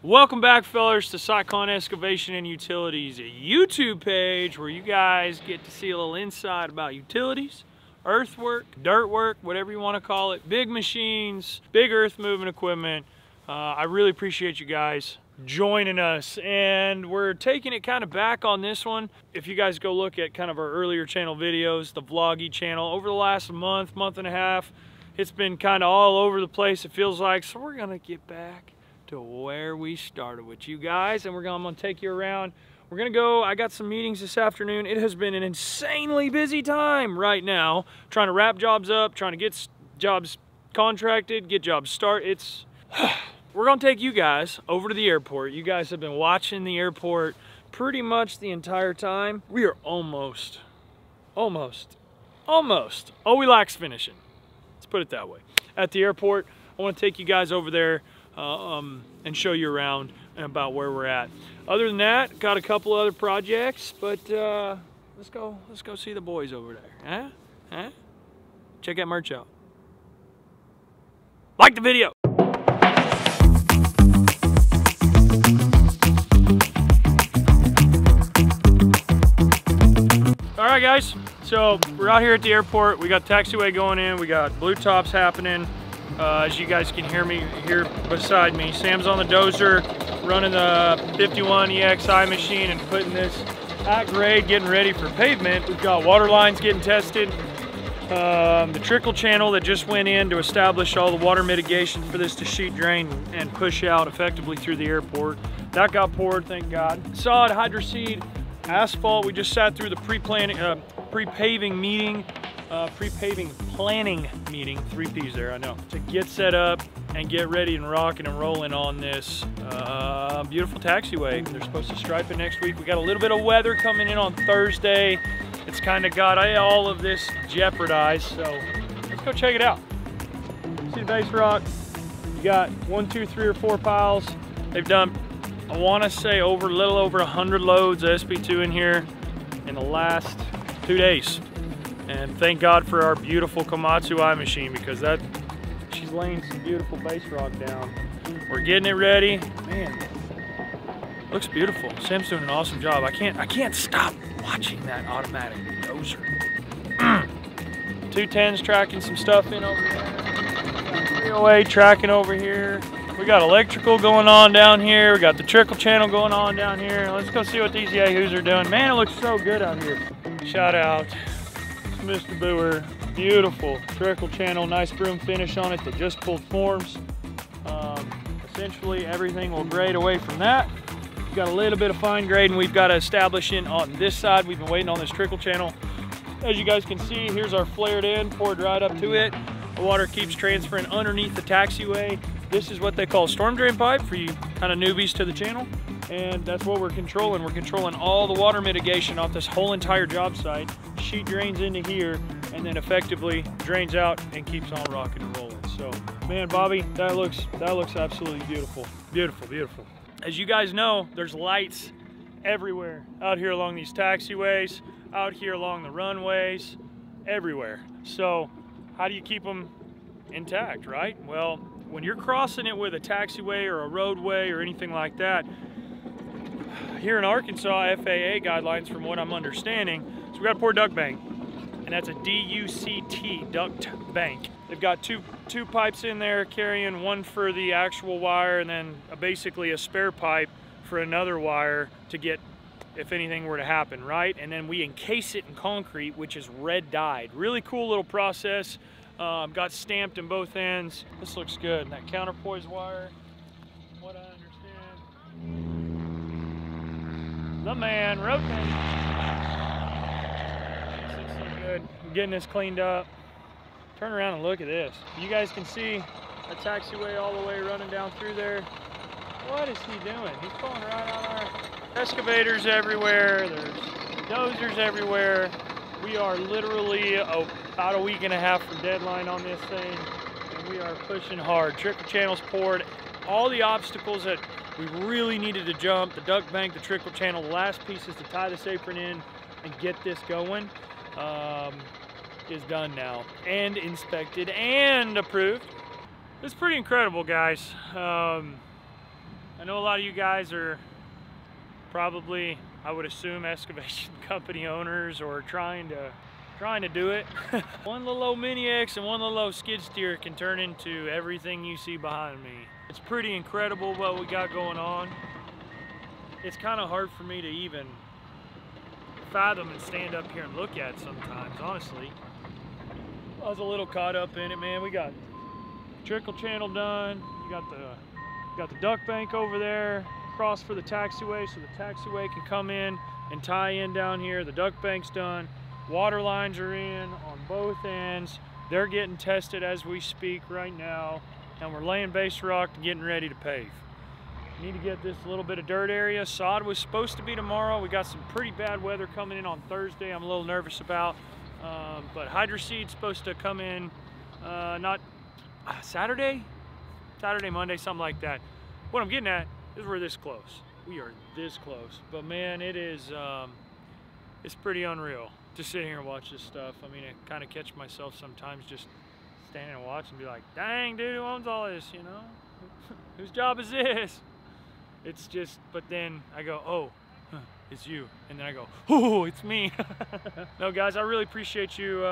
Welcome back, fellers, to Cyclone Excavation and Utilities, a YouTube page where you guys get to see a little insight about utilities, earthwork, dirt work, whatever you want to call it, big machines, big earth moving equipment. I really appreciate you guys joining us, and we're taking it kind of back on this one. If you guys go look at kind of our earlier channel videos, the vloggy channel, over the last month and a half, it's been kind of all over the place, it feels like. So we're gonna get back to where we started with you guys, and I'm gonna take you around. We're gonna go, I got some meetings this afternoon. It has been an insanely busy time right now, trying to wrap jobs up, trying to get jobs contracted, get jobs started. We're gonna take you guys over to the airport. You guys have been watching the airport pretty much the entire time. We are almost. Oh, we lax finishing. Let's put it that way. At the airport, I wanna take you guys over there and show you around and about where we're at. Other than that, got a couple other projects, but let's go see the boys over there. Huh? Check that merch out. Like the video. All right, guys. So we're out here at the airport. We got taxiway going in. We got blue tops happening. As you guys can hear me here beside me, Sam's on the dozer running the 51 EXI machine and putting this at grade, getting ready for pavement. We've got water lines getting tested. The trickle channel that just went in to establish all the water mitigation for this to sheet drain and push out effectively through the airport. That got poured, thank God. Sod, hydroseed, asphalt. We just sat through the pre-paving meeting. Pre-paving planning meeting, 3 P's there, I know, to get set up and get ready and rocking and rolling on this beautiful taxiway. They're supposed to stripe it next week. We got a little bit of weather coming in on Thursday. It's kind of got all of this jeopardized, so let's go check it out. See the base rock? You got 1, 2, 3, or 4 piles. They've done, I want to say, a little over 100 loads of SP2 in here in the last 2 days. And thank God for our beautiful Komatsu eye machine, because she's laying some beautiful base rock down. We're getting it ready. Man, looks beautiful. Sam's doing an awesome job. I can't stop watching that automatic dozer. 210's tracking some stuff in over there. 308 tracking over here. We got electrical going on down here. We got the trickle channel going on down here. Let's go see what these yahoos are doing. Man, it looks so good out here. Shout out Mr. Boer, beautiful trickle channel, nice broom finish on it that just pulled forms. Essentially everything will grade away from that. We've got a little bit of fine grading we've got to establish in on this side. We've been waiting on this trickle channel. As you guys can see, here's our flared end poured right up to it. The water keeps transferring underneath the taxiway. This is what they call storm drain pipe for you kind of newbies to the channel. And that's what we're controlling. We're controlling all the water mitigation off this whole entire job site. Sheet drains into here and then effectively drains out and keeps on rocking and rolling. So, man, Bobby, that looks absolutely beautiful. Beautiful. As you guys know, there's lights everywhere out here along these taxiways, out here along the runways, everywhere. So, how do you keep them intact, right? Well, when you're crossing it with a taxiway or a roadway or anything like that, here in Arkansas, FAA guidelines, from what I'm understanding, so we got a poor duct bank, and that's a DUCT, duct bank. They've got two pipes in there carrying one for the actual wire and then basically a spare pipe for another wire to get if anything were to happen, right? And then we encase it in concrete, which is red dyed. Really cool little process. Got stamped in both ends. This looks good. And that counterpoise wire, from what I understand, the man rotating. This looks so good. I'm getting this cleaned up. Turn around and look at this. You guys can see a taxiway all the way running down through there. What is he doing? He's pulling right on our excavators everywhere. There's dozers everywhere. We are literally about a week and a half from deadline on this thing, and we are pushing hard. Trickle channels poured. All the obstacles that we really needed to jump, the duck bank, the trickle channel, the last pieces to tie this apron in and get this going, is done now, and inspected and approved. It's pretty incredible, guys. I know a lot of you guys are probably, I would assume, excavation company owners or trying to do it. One little old Mini X and one little old skid steer can turn into everything you see behind me. It's pretty incredible what we got going on. It's kind of hard for me to even fathom and stand up here and look at sometimes, honestly. I was a little caught up in it, man. We got trickle channel done. You got the duck bank over there, across for the taxiway, so the taxiway can come in and tie in down here. The duck bank's done. Water lines are in on both ends. They're getting tested as we speak right now, and we're laying base rock and getting ready to pave. We need to get this little bit of dirt area. Sod was supposed to be tomorrow. We got some pretty bad weather coming in on Thursday I'm a little nervous about. But hydro seed's supposed to come in not Saturday, Monday, something like that. What I'm getting at is we're this close. We are this close. But man, it is it's pretty unreal to sit here and watch this stuff. I mean, I kind of catch myself sometimes just standing and watch and be like, dang, dude, who owns all this, you know? Whose job is this? It's just, but then I go, oh, it's you. And then I go, oh, it's me. No, guys, I really appreciate you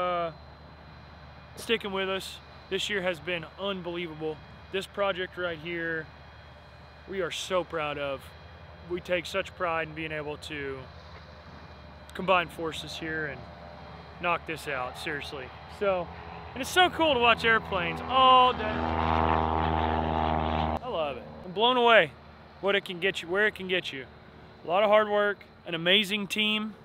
sticking with us. This year has been unbelievable. This project right here, we are so proud of. We take such pride in being able to combine forces here and knock this out, seriously. So, and it's so cool to watch airplanes all day. I love it. I'm blown away what it can get you, where it can get you. A lot of hard work, an amazing team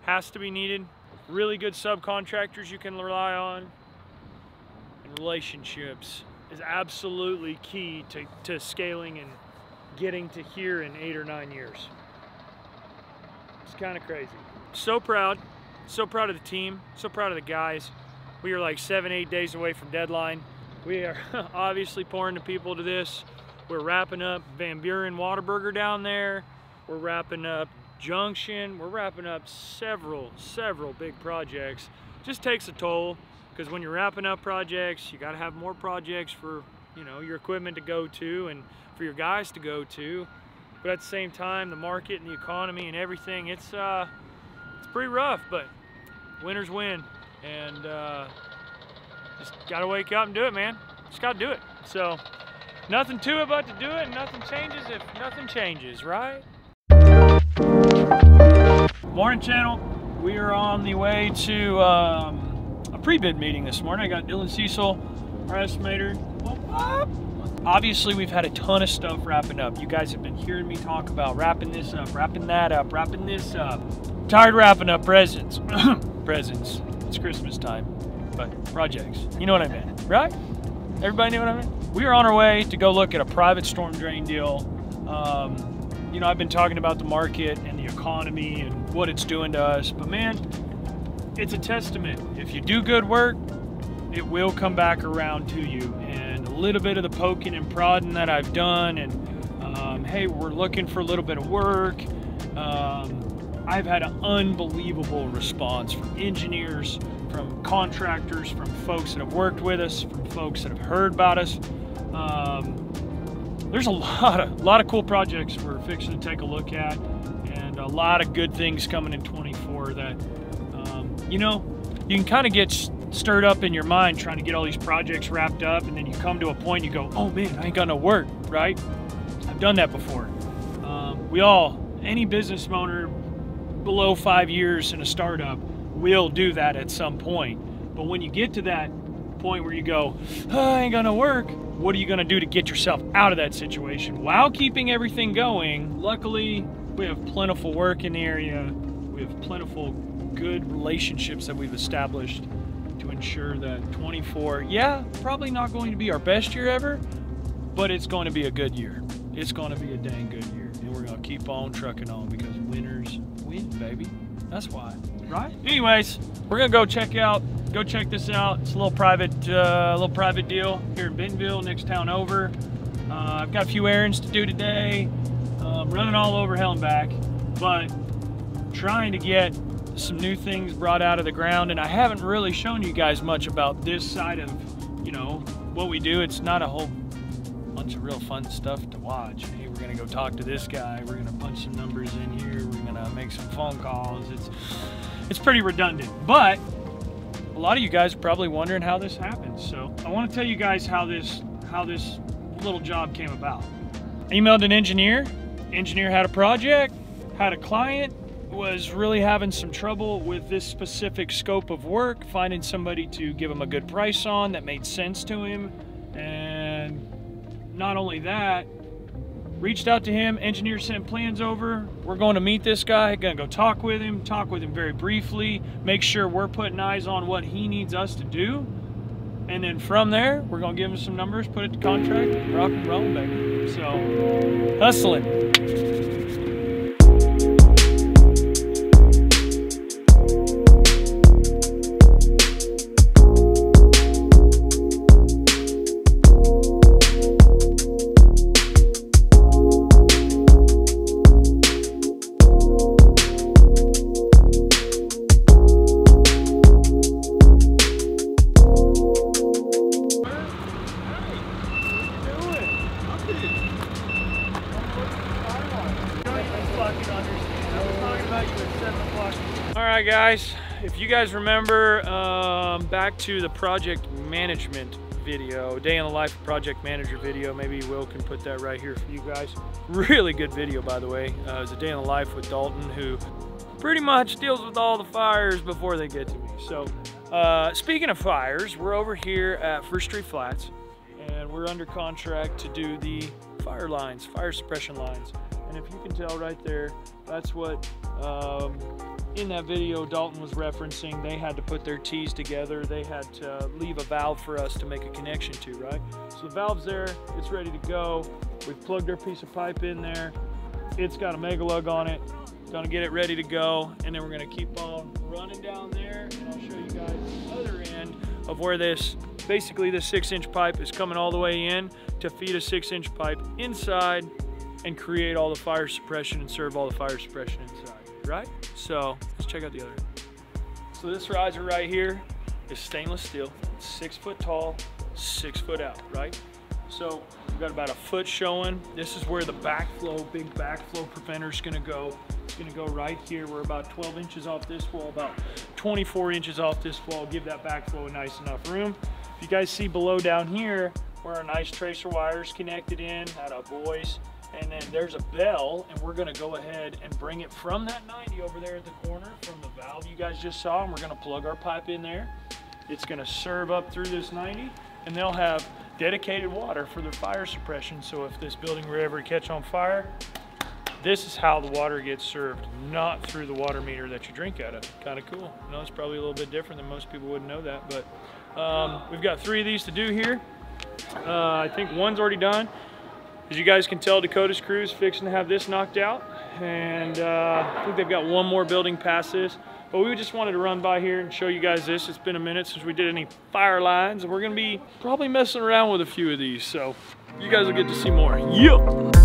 has to be needed, really good subcontractors you can rely on, and relationships is absolutely key to scaling and getting to here in 8 or 9 years. It's kind of crazy. So proud of the team, so proud of the guys. We are like 7-8 days away from deadline. We are obviously pouring the people to this. We're wrapping up Van Buren Whataburger down there. We're wrapping up Junction. We're wrapping up several big projects. Just takes a toll, because when you're wrapping up projects, you got to have more projects for, you know, your equipment to go to and for your guys to go to. But at the same time, the market and the economy and everything, it's pretty rough, but winners win. And just got to wake up and do it, man. Just got to do it. So nothing to it but to do it, and nothing changes if nothing changes, right? Morning, channel. We are on the way to a pre-bid meeting this morning. I got Dylan Cecil, our estimator. Obviously, we've had a ton of stuff wrapping up. You guys have been hearing me talk about wrapping this up, wrapping that up, wrapping this up. Tired wrapping up presents. Presents. It's Christmas time, but projects. You know what I meant, right? Everybody knew what I meant? We are on our way to go look at a private storm drain deal. You know, I've been talking about the market and the economy and what it's doing to us, but man, it's a testament. If you do good work, it will come back around to you. And a little bit of the poking and prodding that I've done, and hey, we're looking for a little bit of work. I've had an unbelievable response from engineers, from contractors, from folks that have worked with us, from folks that have heard about us. There's a lot of cool projects we're fixing to take a look at, and a lot of good things coming in 24 that, you know, you can kind of get stirred up in your mind trying to get all these projects wrapped up, and then you come to a point and you go, oh man, I ain't got no work, right? I've done that before. Any business owner below 5 years in a startup will do that at some point. But when you get to that point where you go, oh, I ain't gonna work, what are you gonna do to get yourself out of that situation while keeping everything going? Luckily, we have plentiful work in the area. We have plentiful good relationships that we've established to ensure that 24, yeah, probably not going to be our best year ever, but it's going to be a good year. It's going to be a dang good year. And we're going to keep on trucking on because winners win, baby. That's why, right? Anyways, we're going to go check this out. It's a little private deal here in Bentonville, next town over. I've got a few errands to do today. Running all over hell and back, but trying to get some new things brought out of the ground. And I haven't really shown you guys much about this side of, you know, what we do. It's not a whole bunch of real fun stuff to watch. Hey, we're gonna go talk to this guy. We're gonna punch some numbers in here. We're gonna make some phone calls. It's pretty redundant, but a lot of you guys are probably wondering how this happens. So I want to tell you guys how this little job came about. I emailed an engineer. Engineer had a project, had a client, was really having some trouble with this specific scope of work, finding somebody to give him a good price on that made sense to him. And not only that, reached out to him, engineer sent plans over. We're going to meet this guy, gonna go talk with him very briefly, make sure we're putting eyes on what he needs us to do. And then from there, we're gonna give him some numbers, put it to contract, and rock and roll, baby. So, hustling. Alright guys, if you guys remember back to the project management video, day in the life of project manager video, maybe Will can put that right here for you guys. Really good video, by the way. It was a day in the life with Dalton, who pretty much deals with all the fires before they get to me. So speaking of fires, we're over here at First Street Flats, and we're under contract to do the fire lines, fire suppression lines. And if you can tell right there, that's what in that video Dalton was referencing. They had to put their T's together. They had to leave a valve for us to make a connection to, right? So the valve's there, it's ready to go. We've plugged our piece of pipe in there. It's got a mega lug on it. Gonna get it ready to go, and then we're gonna keep on running down there, and I'll show you guys the other end of where this, basically this 6-inch pipe is coming all the way in to feed a 6-inch pipe inside and create all the fire suppression and serve all the fire suppression inside, right? So let's check out the other end. So this riser right here is stainless steel. It's 6 foot tall, 6 foot out, right? So we've got about a foot showing. This is where the backflow, big backflow preventer is gonna go. It's gonna go right here. We're about 12 inches off this wall, about 24 inches off this wall. Give that backflow a nice enough room. If you guys see below down here, where our nice tracer wires connected in, atta boys. And then there's a bell, and we're gonna go ahead and bring it from that 90 over there at the corner, from the valve you guys just saw, and we're gonna plug our pipe in there. It's gonna serve up through this 90, and they'll have dedicated water for their fire suppression. So if this building were ever to catch on fire, this is how the water gets served, not through the water meter that you drink out of. Kind of cool. I know it's probably a little bit different than most people wouldn't know that, but we've got 3 of these to do here. I think one's already done. As you guys can tell, Dakota's crew's fixing to have this knocked out, and I think they've got one more building past this. But we just wanted to run by here and show you guys this. It's been a minute since we did any fire lines, and we're gonna be probably messing around with a few of these, so you guys will get to see more. Yeah.